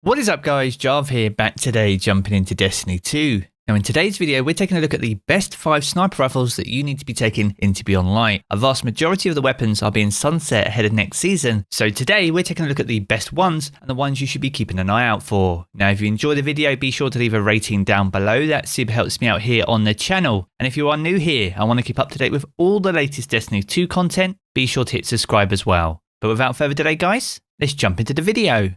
What is up guys, Jarv here, back today jumping into Destiny 2. Now in today's video we're taking a look at the best 5 sniper rifles that you need to be taking into Beyond Light. A vast majority of the weapons are being sunset ahead of next season, so today we're taking a look at the best ones and the ones you should be keeping an eye out for. Now if you enjoyed the video, be sure to leave a rating down below, that super helps me out here on the channel. And if you are new here and want to keep up to date with all the latest Destiny 2 content, be sure to hit subscribe as well. But without further delay guys, let's jump into the video.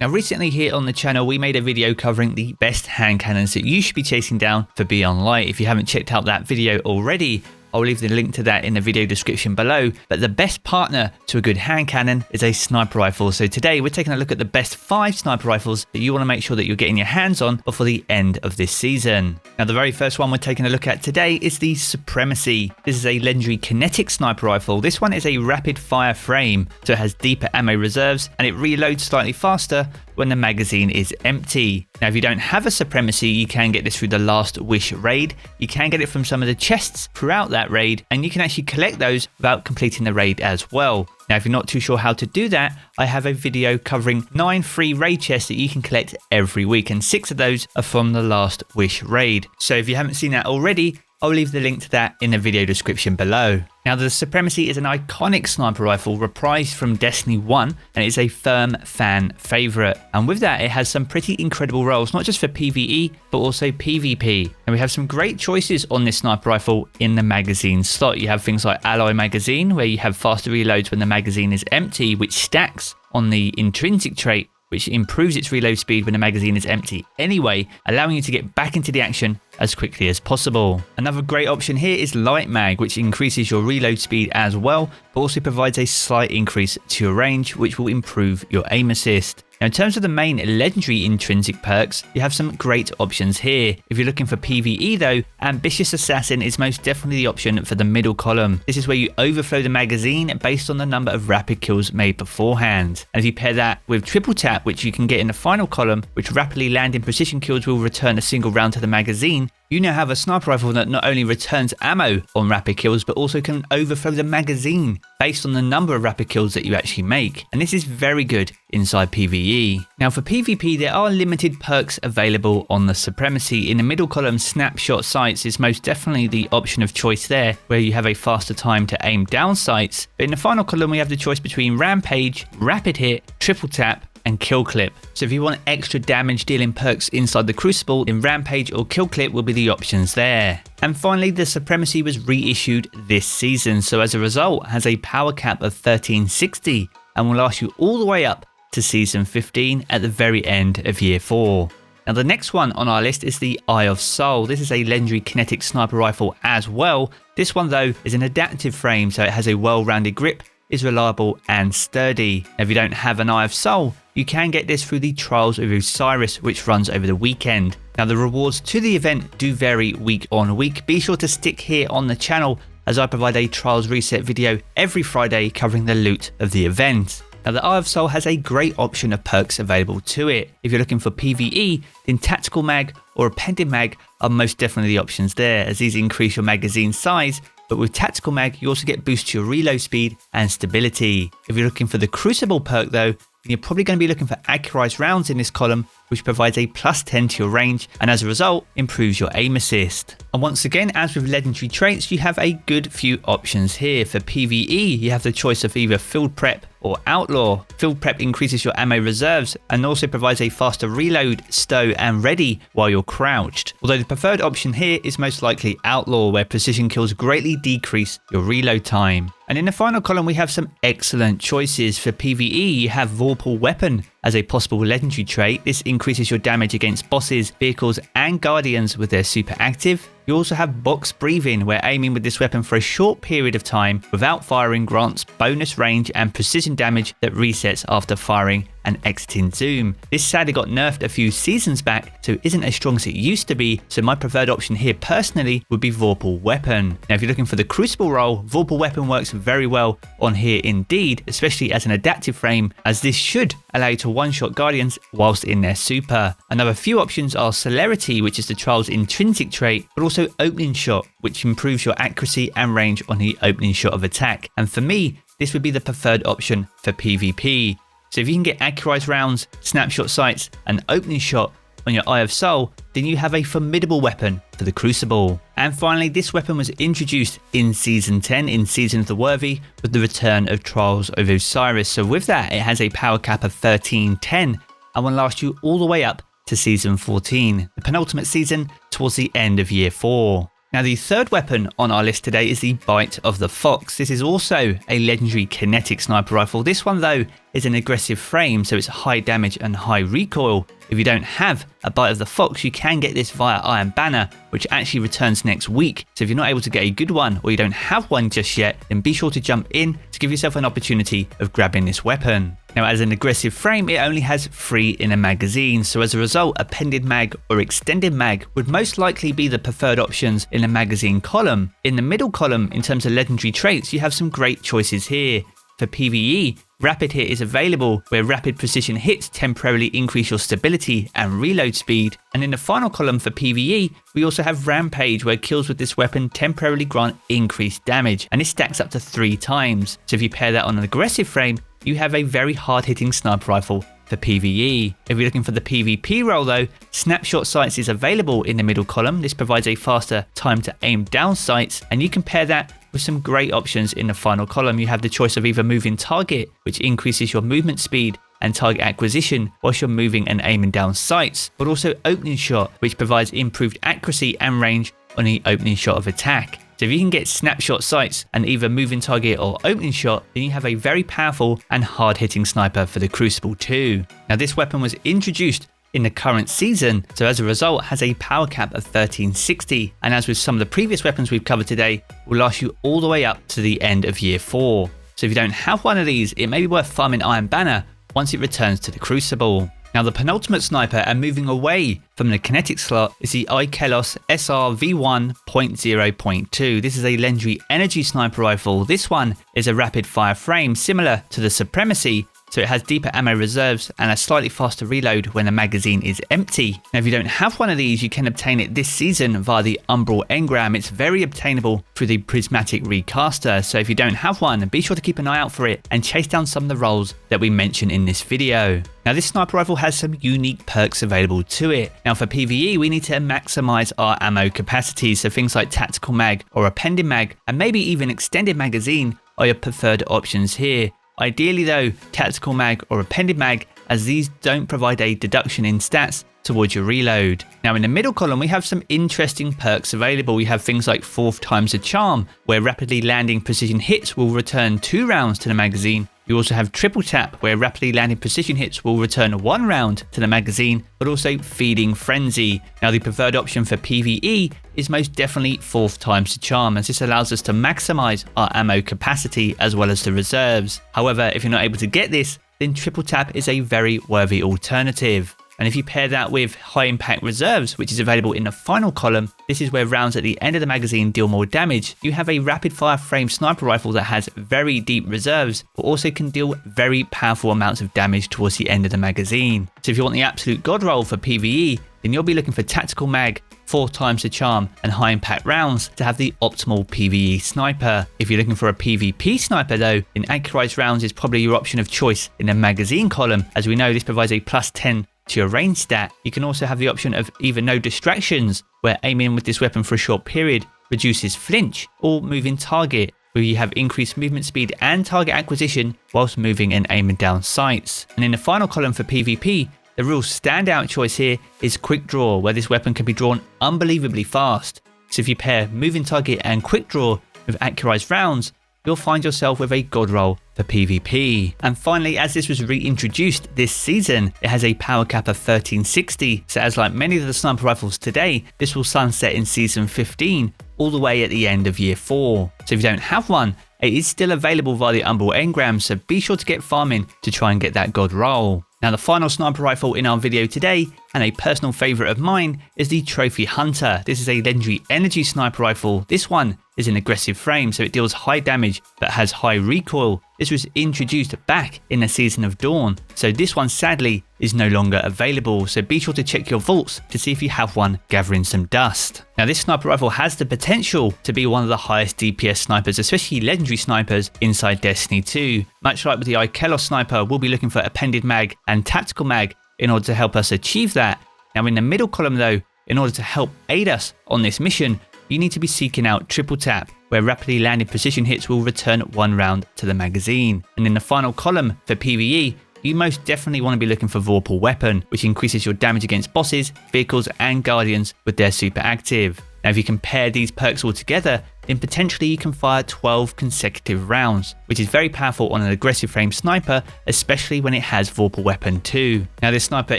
Now recently here on the channel we made a video covering the best hand cannons that you should be chasing down for Beyond Light. If you haven't checked out that video already, I'll leave the link to that in the video description below. But the best partner to a good hand cannon is a sniper rifle. So today we're taking a look at the best 5 sniper rifles that you want to make sure that you're getting your hands on before the end of this season. Now the very first one we're taking a look at today is the Supremacy. This is a legendary kinetic sniper rifle. This one is a rapid fire frame, so it has deeper ammo reserves and it reloads slightly faster when the magazine is empty. Now if you don't have a Supremacy, you can get this through the Last Wish raid. You can get it from some of the chests throughout that raid, and you can actually collect those without completing the raid as well. Now if you're not too sure how to do that, I have a video covering 9 free raid chests that you can collect every week, and 6 of those are from the Last Wish raid. So if you haven't seen that already, I'll leave the link to that in the video description below. Now the Supremacy is an iconic sniper rifle reprised from Destiny 1 and it's a firm fan favourite. And with that it has some pretty incredible roles, not just for PvE but also PvP. And we have some great choices on this sniper rifle in the magazine slot. You have things like Alloy Magazine, where you have faster reloads when the magazine is empty, which stacks on the intrinsic trait, which improves its reload speed when the magazine is empty anyway, allowing you to get back into the action as quickly as possible. Another great option here is Light Mag, which increases your reload speed as well, but also provides a slight increase to your range, which will improve your aim assist. Now in terms of the main legendary intrinsic perks, you have some great options here. If you're looking for PvE though, Ambitious Assassin is most definitely the option for the middle column. This is where you overflow the magazine based on the number of rapid kills made beforehand. And if you pair that with Triple Tap, which you can get in the final column, which rapidly landing precision kills will return a single round to the magazine, you now have a sniper rifle that not only returns ammo on rapid kills but also can overflow the magazine based on the number of rapid kills that you actually make. And this is very good inside PvE. Now for PvP there are limited perks available on the Supremacy. In the middle column, Snapshot Sights is most definitely the option of choice there, where you have a faster time to aim down sights. But in the final column we have the choice between Rampage, Rapid Hit, Triple Tap and Kill Clip. So if you want extra damage dealing perks inside the Crucible, then Rampage or Kill Clip will be the options there. And finally the Supremacy was reissued this season, so as a result has a power cap of 1360 and will last you all the way up to season 15 at the very end of year 4. Now the next one on our list is the Eye of Soul. This is a legendary kinetic sniper rifle as well. This one though is an adaptive frame, so it has a well-rounded grip, is reliable and sturdy. Now, if you don't have an Eye of Soul, you can get this through the Trials of Osiris, which runs over the weekend. Now the rewards to the event do vary week on week. Be sure to stick here on the channel as I provide a Trials Reset video every Friday covering the loot of the event. Now the Eye of Soul has a great option of perks available to it. If you're looking for PvE, then Tactical Mag or Appended Mag are most definitely the options there, as these increase your magazine size. But with Tactical Mag, you also get boost to your reload speed and stability. If you're looking for the Crucible perk though, then you're probably going to be looking for Accurized Rounds in this column, which provides a plus 10 to your range and as a result improves your aim assist. And once again, as with legendary traits, you have a good few options here. For PvE, you have the choice of either Field Prep or Outlaw. Field Prep increases your ammo reserves and also provides a faster reload, stow and ready while you're crouched. Although the preferred option here is most likely Outlaw, where precision kills greatly decrease your reload time. And in the final column we have some excellent choices. For PvE, you have Vorpal Weapon as a possible legendary trait. This increases your damage against bosses, vehicles and guardians with their super active. You also have Box Breathing, where aiming with this weapon for a short period of time without firing grants bonus range and precision damage that resets after firing and exiting zoom. This sadly got nerfed a few seasons back, so isn't as strong as it used to be, so my preferred option here personally would be Vorpal Weapon. Now if you're looking for the Crucible role, Vorpal Weapon works very well on here indeed, especially as an adaptive frame, as this should allow you to one-shot guardians whilst in their super. Another few options are Celerity, which is the Trial's intrinsic trait, but also Opening Shot, which improves your accuracy and range on the opening shot of attack. And for me, this would be the preferred option for PvP. So if you can get accurized rounds, snapshot sights, and opening shot on your Eye of Soul, then you have a formidable weapon for the Crucible. And finally, this weapon was introduced in Season 10, in Season of the Worthy, with the return of Trials of Osiris. So with that, it has a power cap of 1310 and will last you all the way up to Season 14, the penultimate season towards the end of Year 4. Now the third weapon on our list today is the Bite of the Fox. This is also a legendary kinetic sniper rifle. This one though is an aggressive frame, so it's high damage and high recoil. If you don't have a Bite of the Fox, you can get this via Iron Banner, which actually returns next week. So if you're not able to get a good one, or you don't have one just yet, then be sure to jump in to give yourself an opportunity of grabbing this weapon. Now as an aggressive frame, it only has 3 in a magazine, so as a result, appended mag or extended mag would most likely be the preferred options in the magazine column. In the middle column, in terms of legendary traits, you have some great choices here. For PvE, Rapid Hit is available, where rapid precision hits temporarily increase your stability and reload speed. And in the final column for PvE, we also have Rampage, where kills with this weapon temporarily grant increased damage, and this stacks up to 3 times. So if you pair that on an aggressive frame, you have a very hard-hitting sniper rifle for PvE. If you're looking for the PvP role though, Snapshot Sights is available in the middle column. This provides a faster time to aim down sights, and you can pair that with some great options in the final column. You have the choice of either Moving Target, which increases your movement speed and target acquisition whilst you're moving and aiming down sights, but also Opening Shot, which provides improved accuracy and range on the opening shot of attack. So if you can get Snapshot Sights and either Moving Target or Opening Shot, then you have a very powerful and hard-hitting sniper for the Crucible too. Now this weapon was introduced in the current season, so as a result has a power cap of 1360, and as with some of the previous weapons we've covered today, will last you all the way up to the end of Year 4. So if you don't have one of these, it may be worth farming Iron Banner once it returns to the Crucible. Now the penultimate sniper, and moving away from the kinetic slot, is the IKELOS SR V1.0.2. This is a legendary energy sniper rifle. This one is a rapid fire frame similar to the Supremacy, so it has deeper ammo reserves and a slightly faster reload when the magazine is empty. Now if you don't have one of these, you can obtain it this season via the Umbral Engram. It's very obtainable through the Prismatic Recaster, so if you don't have one, be sure to keep an eye out for it and chase down some of the roles that we mentioned in this video. Now this sniper rifle has some unique perks available to it. Now for PvE, we need to maximize our ammo capacity, so things like Tactical Mag or Appended Mag, and maybe even Extended Magazine are your preferred options here. Ideally though, Tactical Mag or Appended Mag, as these don't provide a deduction in stats towards your reload. Now in the middle column, we have some interesting perks available. We have things like 4th times the charm, where rapidly landing precision hits will return 2 rounds to the magazine. You also have Triple Tap, where rapidly landing precision hits will return 1 round to the magazine, but also Feeding Frenzy. Now the preferred option for PvE is most definitely 4th times the charm, as this allows us to maximize our ammo capacity as well as the reserves. However, if you're not able to get this, then Triple Tap is a very worthy alternative. And if you pair that with High Impact Reserves, which is available in the final column, this is where rounds at the end of the magazine deal more damage. You have a rapid fire frame sniper rifle that has very deep reserves, but also can deal very powerful amounts of damage towards the end of the magazine. So if you want the absolute god roll for PvE, then you'll be looking for Tactical Mag, 4 times the charm, and high impact rounds to have the optimal PvE sniper. If you're looking for a PvP sniper though, then accurized rounds is probably your option of choice in the magazine column. As we know, this provides a +10 to your range stat. You can also have the option of either No Distractions, where aiming with this weapon for a short period reduces flinch, or Moving Target, where you have increased movement speed and target acquisition whilst moving and aiming down sights. And in the final column for PvP, the real standout choice here is Quick Draw, where this weapon can be drawn unbelievably fast. So if you pair Moving Target and Quick Draw with accurized rounds, you'll find yourself with a god roll for PvP. And finally, as this was reintroduced this season, it has a power cap of 1360, so as like many of the sniper rifles today, this will sunset in season 15 all the way at the end of Year 4. So if you don't have one, it is still available via the Umbral Engram, so be sure to get farming to try and get that god roll. Now the final sniper rifle in our video today, and a personal favourite of mine, is the Trophy Hunter. This is a legendary energy sniper rifle. This one is an aggressive frame, so it deals high damage but has high recoil. This was introduced back in the Season of Dawn, so this one sadly is no longer available, so be sure to check your vaults to see if you have one gathering some dust. Now this sniper rifle has the potential to be one of the highest DPS snipers, especially legendary snipers inside Destiny 2. Much like with the IKELOS sniper, we'll be looking for appended mag and tactical mag in order to help us achieve that. Now in the middle column though, in order to help aid us on this mission, you need to be seeking out triple tap, where rapidly landed precision hits will return 1 round to the magazine. And in the final column for PvE, you most definitely want to be looking for Vorpal Weapon, which increases your damage against bosses, vehicles and guardians with their super active. Now if you compare these perks all together, then potentially you can fire 12 consecutive rounds, which is very powerful on an aggressive frame sniper, especially when it has Vorpal Weapon too. Now this sniper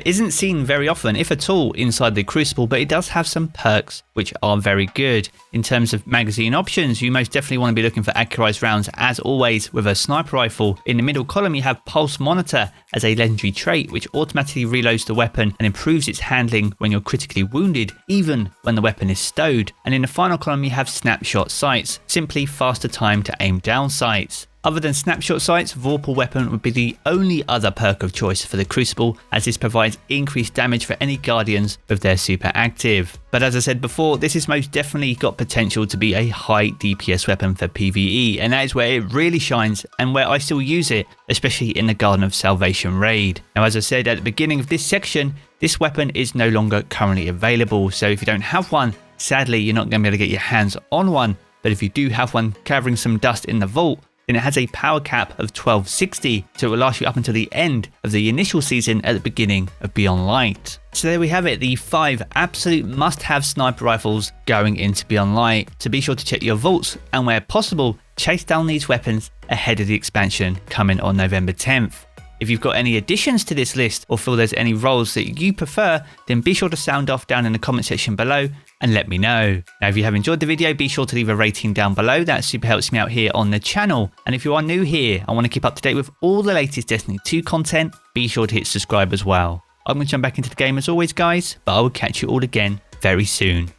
isn't seen very often, if at all, inside the Crucible, but it does have some perks which are very good. In terms of magazine options, you most definitely want to be looking for accurized rounds as always with a sniper rifle. In the middle column you have Pulse Monitor as a legendary trait which automatically reloads the weapon and improves its handling when you're critically wounded, even when the weapon is stowed. And in the final column you have Snapshot Sights, simply faster time to aim down sights. Other than Snapshot Sights, Vorpal Weapon would be the only other perk of choice for the Crucible, as this provides increased damage for any guardians with their super active. But as I said before, this has most definitely got potential to be a high DPS weapon for PvE, and that is where it really shines and where I still use it, especially in the Garden of Salvation raid. Now as I said at the beginning of this section, this weapon is no longer currently available, so if you don't have one, sadly you're not going to be able to get your hands on one. But if you do have one gathering some dust in the vault, then it has a power cap of 1260, so it will last you up until the end of the initial season at the beginning of Beyond Light. So there we have it, the 5 absolute must-have sniper rifles going into Beyond Light. So be sure to check your vaults and where possible, chase down these weapons ahead of the expansion coming on November 10th. If you've got any additions to this list or feel there's any roles that you prefer, then be sure to sound off down in the comment section below and let me know. Now if you have enjoyed the video, be sure to leave a rating down below, that super helps me out here on the channel. And if you are new here and want to keep up to date with all the latest Destiny 2 content, be sure to hit subscribe as well. I'm going to jump back into the game as always guys, but I will catch you all again very soon.